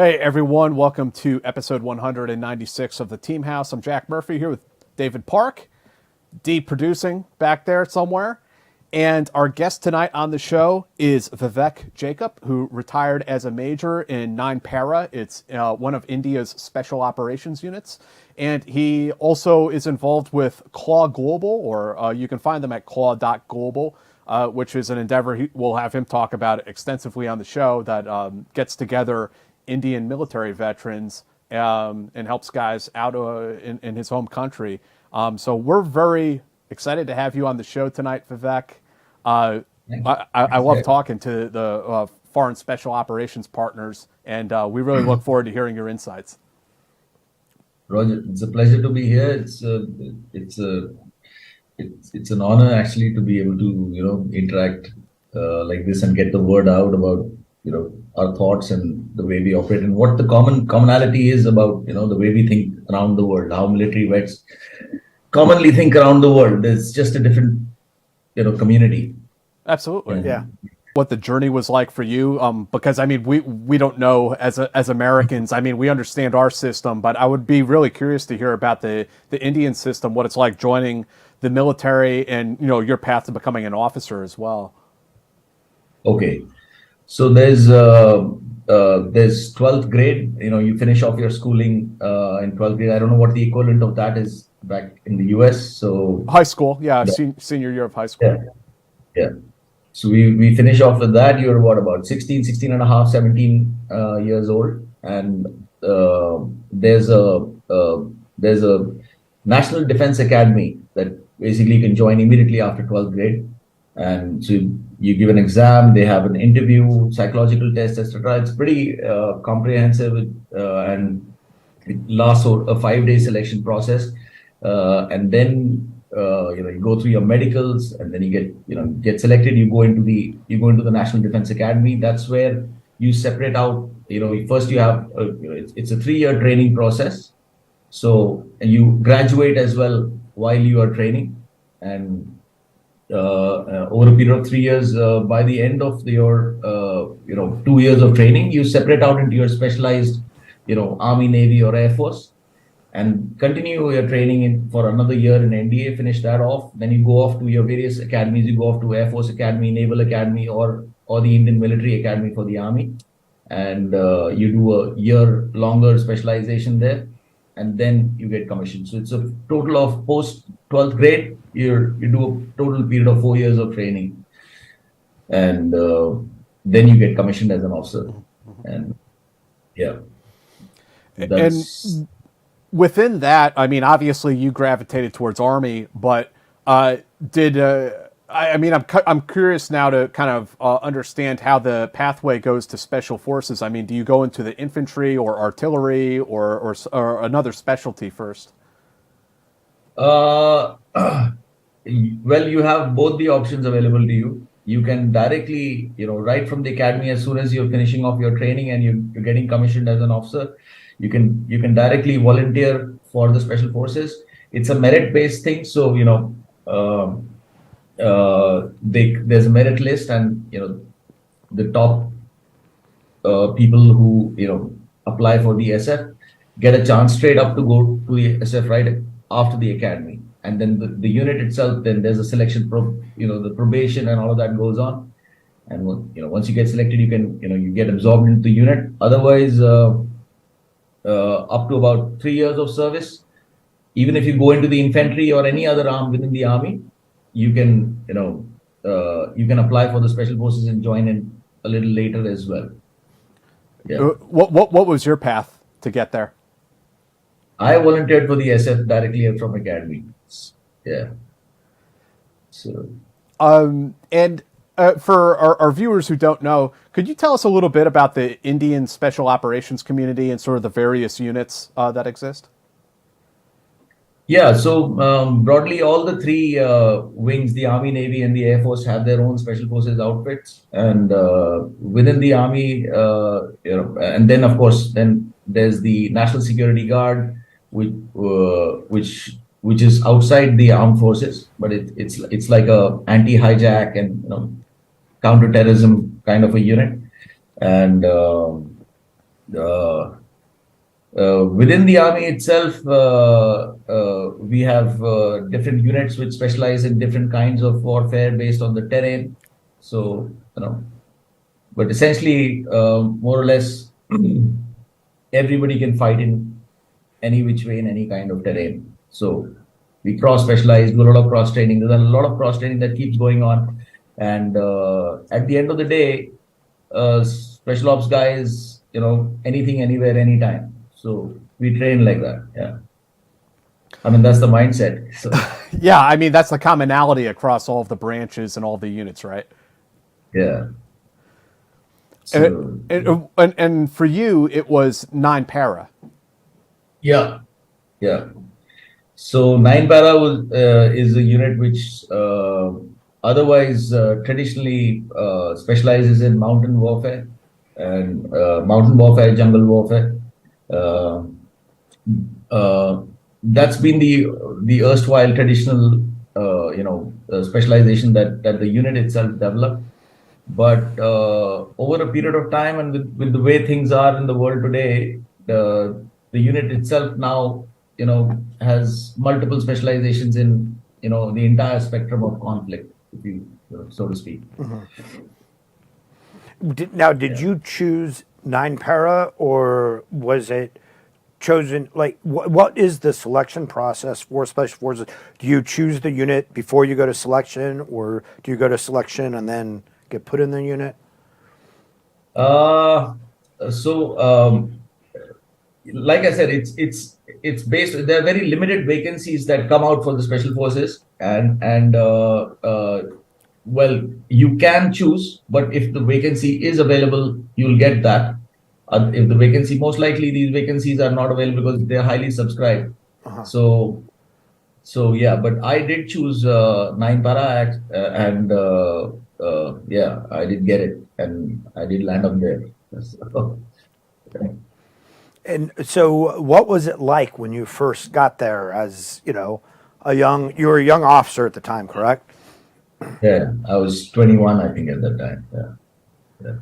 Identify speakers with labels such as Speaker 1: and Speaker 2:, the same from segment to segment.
Speaker 1: Hey everyone, welcome to episode 196 of the Team House. I'm Jack Murphy here with David Park, D producing back there somewhere. And our guest tonight on the show is Vivek Jacob, who retired as a major in 9 Para. It's one of India's special operations units. And he also is involved with Claw Global, or you can find them at claw.global, which is an endeavor we'll have him talk about extensively on the show that gets together Indian military veterans and helps guys out in his home country. So we're very excited to have you on the show tonight, Vivek. I love talking to the foreign special operations partners, and we really look forward to hearing your insights.
Speaker 2: Roger, it's a pleasure to be here. It's an honor actually to be able to interact like this and get the word out about our thoughts and the way we operate and what the commonality is about the way we think around the world, how military vets commonly think around the world. There's just a different community.
Speaker 1: Absolutely, yeah. What the journey was like for you, because I mean we don't know as Americans. I mean, we understand our system, but I would be really curious to hear about the Indian system, what it's like joining the military, and your path to becoming an officer as well.
Speaker 2: Okay, so there's 12th grade. You finish off your schooling in 12th grade. I don't know what the equivalent of that is back in the US. So
Speaker 1: high school, yeah. Senior year of high school.
Speaker 2: Yeah. So we finish off with that. You're what, about 16 and a half, 17 years old. And there's a National Defense Academy that basically you can join immediately after 12th grade. And so you give an exam, they have an interview, psychological test, etc. It's pretty comprehensive, and it lasts a 5-day selection process. And then you go through your medicals, and then you get selected. You go into the National Defense Academy. That's where you separate out. First you have it's a 3-year training process. So you graduate as well while you are training, and over a period of 3 years, by the end of your 2 years of training, you separate out into your specialized Army, Navy, or Air Force, and continue your training for another year in NDA, finish that off. Then you go off to your various academies. You go off to Air Force Academy, Naval Academy, or the Indian Military Academy for the Army. And you do a year longer specialization there, and then you get commissioned. So it's a total of post 12th grade, you do a total period of 4 years of training. And then you get commissioned as an officer. And yeah.
Speaker 1: And within that, I mean, obviously you gravitated towards Army, but I'm curious now to kind of understand how the pathway goes to Special Forces. I mean, do you go into the infantry or artillery or another specialty first?
Speaker 2: Well, you have both the options available to you. You can directly, right from the academy, as soon as you're finishing off your training and you're getting commissioned as an officer, you can directly volunteer for the Special Forces. It's a merit-based thing, so there's a merit list, and the top people who apply for the SF get a chance straight up to go to the SF right after the academy. And then the unit itself, then there's a selection, the probation and all of that goes on. And once you get selected, you get absorbed into the unit. Otherwise, up to about 3 years of service, even if you go into the infantry or any other arm within the Army, you can apply for the Special Forces and join in a little later as well.
Speaker 1: Yeah. What was your path to get there?
Speaker 2: I volunteered for the SF directly from academy. Yeah. So.
Speaker 1: And for our viewers who don't know, could you tell us a little bit about the Indian Special Operations community and sort of the various units that exist?
Speaker 2: Yeah, so broadly, all the 3 wings, the Army, Navy, and the Air Force, have their own Special Forces outfits. And within the Army, and then of course, then there's the National Security Guard, which is outside the armed forces, but it's like a anti-hijack and counter-terrorism kind of a unit. And Within the army itself, we have different units which specialize in different kinds of warfare based on the terrain. So, but essentially, more or less, everybody can fight in any which way in any kind of terrain. So we cross specialize, do a lot of cross training. There's a lot of cross training that keeps going on, and at the end of the day, special ops guys, anything, anywhere, anytime. So we train like that. Yeah. I mean, that's the mindset. So
Speaker 1: Yeah, I mean that's the commonality across all of the branches and all the units, right?
Speaker 2: yeah.
Speaker 1: And,
Speaker 2: So
Speaker 1: and for you, it was 9 para.
Speaker 2: yeah, yeah. So 9 para is a unit which otherwise traditionally specializes in mountain warfare and jungle warfare. Uh, that's been the erstwhile traditional specialization that the unit itself developed. But over a period of time, and with the way things are in the world today, the unit itself now has multiple specializations in the entire spectrum of conflict, if you so to speak.
Speaker 3: Did you choose 9 para, or was it chosen? Like, what is the selection process for special forces? Do you choose the unit before you go to selection, or do you go to selection and then get put in the unit?
Speaker 2: So like I said, it's based. There are very limited vacancies that come out for the special forces, and well, you can choose, but if the vacancy is available, you'll get that. If the vacancy, most likely these vacancies are not available because they're highly subscribed. So yeah, but I did choose 9 para, and yeah, I did get it, and I did land up there.
Speaker 3: And so, what was it like when you first got there? As you were a young officer at the time, correct?
Speaker 2: Yeah, I was 21, I think, at that time. Yeah, yeah.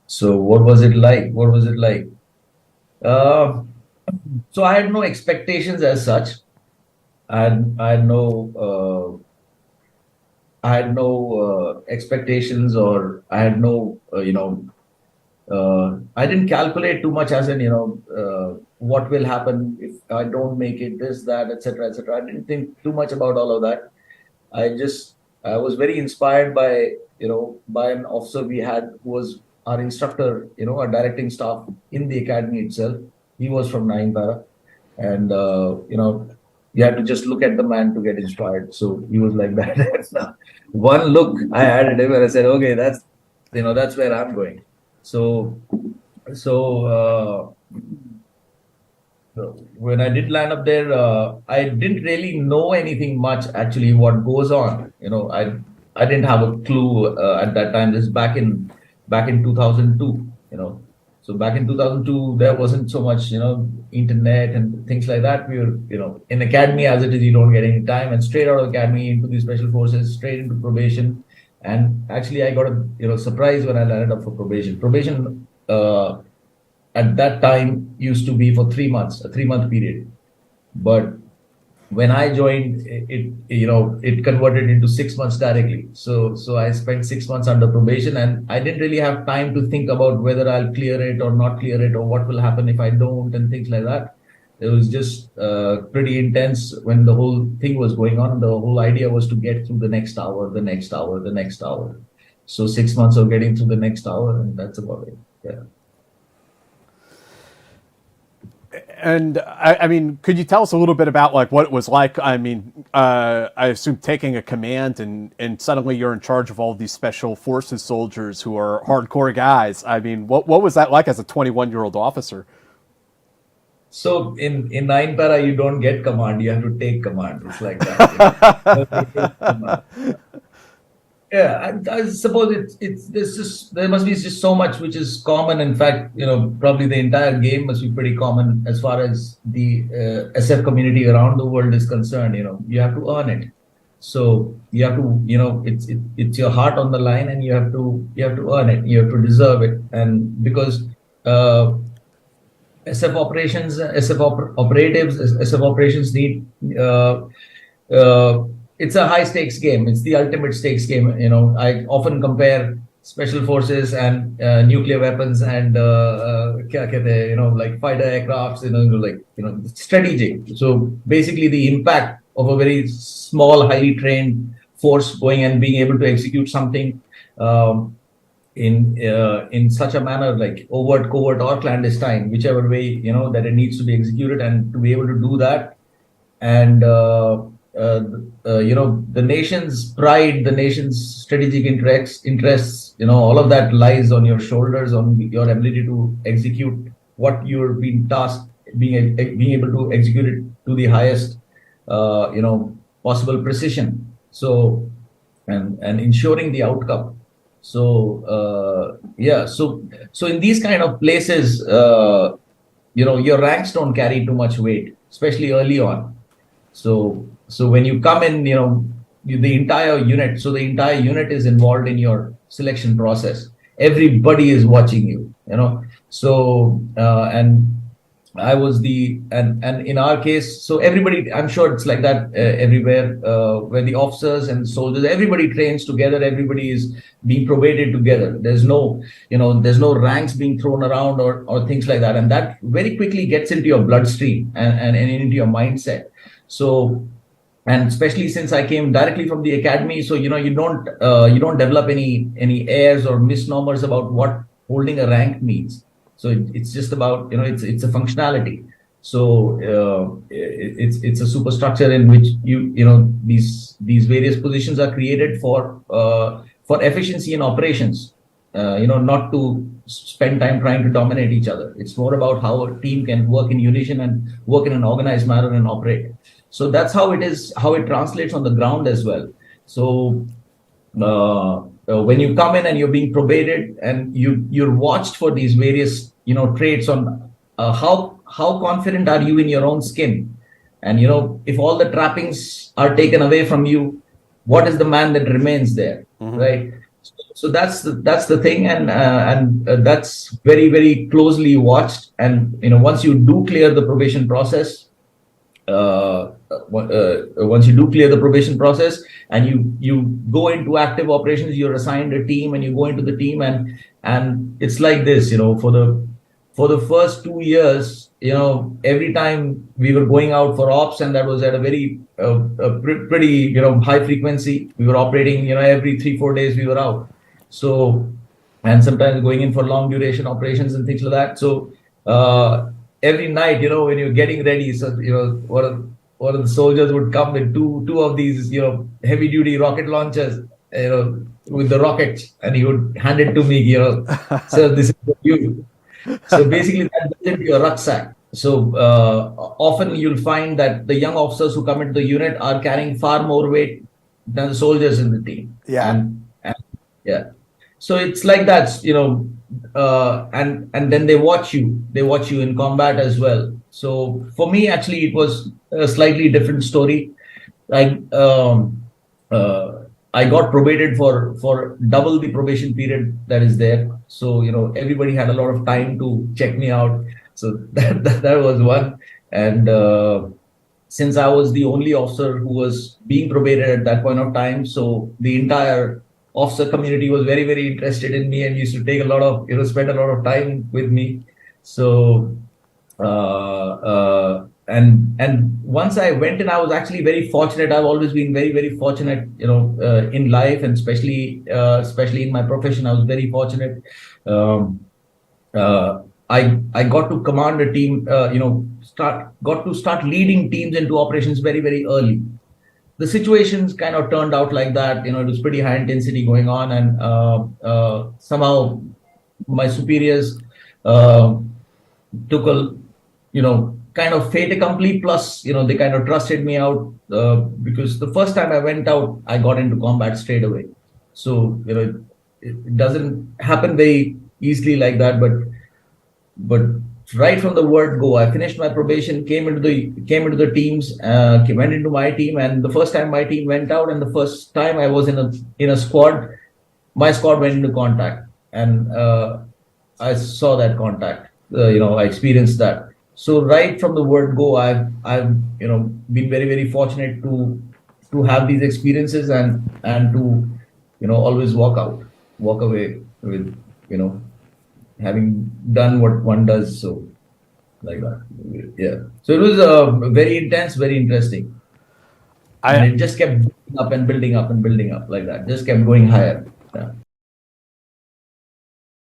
Speaker 2: So what was it like? What was it like? So I had no expectations as such. I had no expectations, or I had no I didn't calculate too much, as in what will happen if I don't make it, this, that, etc., etc. I didn't think too much about all of that. I was very inspired by by an officer we had who was our instructor, our directing staff in the academy itself. He was from 9 para, and you had to just look at the man to get inspired. So he was like that. One look I had at him, and I said, okay, that's where I'm going. So when I did land up there, I didn't really know anything much actually what goes on. I didn't have a clue at that time. This is back in 2002. So back in 2002, there wasn't so much internet and things like that. We were in academy as it is. You don't get any time, and straight out of academy into the special forces, straight into probation. And actually, I got a surprise when I landed up for probation. Probation at that time used to be for 3 months, a 3-month period. But when I joined, it converted into 6 months directly. So I spent 6 months under probation, and I didn't really have time to think about whether I'll clear it or not clear it, or what will happen if I don't, and things like that. It was just pretty intense when the whole thing was going on. The whole idea was to get through the next hour, the next hour, the next hour. So 6 months of getting through the next hour, and that's about it. Yeah.
Speaker 1: And I mean, could you tell us a little bit about like what it was like? I mean, I assume taking a command and suddenly you're in charge of all these special forces soldiers who are hardcore guys. I mean, what was that like as a 21-year-old officer?
Speaker 2: So in 9 para, you don't get command; you have to take command. It's like that. Yeah, I suppose there must be just so much which is common. In fact, probably the entire game must be pretty common as far as the SF community around the world is concerned. You have to earn it. So you have to, it's your heart on the line, and you have to earn it. You have to deserve it, and because SF operations, operatives, SF operations need. Uh, it's a high stakes game. It's the ultimate stakes game. I often compare special forces and nuclear weapons and kya kehte hain, like fighter aircrafts. Strategic. So basically, the impact of a very small, highly trained force going and being able to execute something. In such a manner, like overt, covert, or clandestine, whichever way that it needs to be executed, and to be able to do that, and the nation's pride, the nation's strategic interests, all of that lies on your shoulders, on your ability to execute what you're being tasked, being able to execute it to the highest, possible precision. So, and ensuring the outcome. So so in these kind of places, your ranks don't carry too much weight, especially early on. So when you come in, the entire unit. So the entire unit is involved in your selection process. Everybody is watching you. So and I was and in our case, so everybody, I'm sure it's like that everywhere, where the officers and soldiers, everybody trains together, everybody is being probated together. There's no ranks being thrown around or things like that. And that very quickly gets into your bloodstream and into your mindset. So, and especially since I came directly from the academy, so you don't develop any airs or misnomers about what holding a rank means. So it's just about it's a functionality. So it's a superstructure in which these various positions are created for efficiency in operations. Not to spend time trying to dominate each other. It's more about how a team can work in unison and work in an organized manner and operate. So that's how it is, how it translates on the ground as well. So when you come in and you're being probated and you're watched for these various traits on how confident are you in your own skin, and if all the trappings are taken away from you, what is the man that remains there, right? So that's the thing, and that's very, very closely watched. And once you do clear the probation process, and you go into active operations, you're assigned a team and you go into the team, and it's like this, for the first 2 years, every time we were going out for ops, and that was at a very pretty high frequency. We were operating, every 3-4 days we were out. So, and sometimes going in for long duration operations and things like that. So every night, when you're getting ready, so one of the soldiers would come with two of these heavy duty rocket launchers, with the rockets, and he would hand it to me, so this is for you. So basically that goes into your rucksack. So often you'll find that the young officers who come into the unit are carrying far more weight than the soldiers in the team.
Speaker 3: Yeah.
Speaker 2: And yeah. So it's like that, and then they watch you in combat as well. So for me, actually, it was a slightly different story. I got probated for double the probation period that is there. So everybody had a lot of time to check me out. So that was one. And since I was the only officer who was being probated at that point of time, so the entire officer community was very, very interested in me and used to take a lot of spend a lot of time with me. So and once I went in, I was actually very fortunate. I've always been very, very fortunate, in life, and especially in my profession, I was very fortunate. I got to command a team, got to start leading teams into operations very, very early. The situations kind of turned out like that. It was pretty high intensity going on, and somehow my superiors took a, kind of fait accompli. Plus, they kind of trusted me out because the first time I went out, I got into combat straight away. So, it doesn't happen very easily like that, but right from the word go, I finished my probation, came into the teams, went into my team, and the first time my team went out, and the first time I was in a squad, my squad went into contact, and I saw that contact. I experienced that. So right from the word go, I've been very, very fortunate to have these experiences and to always walk away with having done what one does. So like that, yeah. So it was very intense, very interesting, and it just kept building up and building up and building up like that. Just kept going higher. Yeah.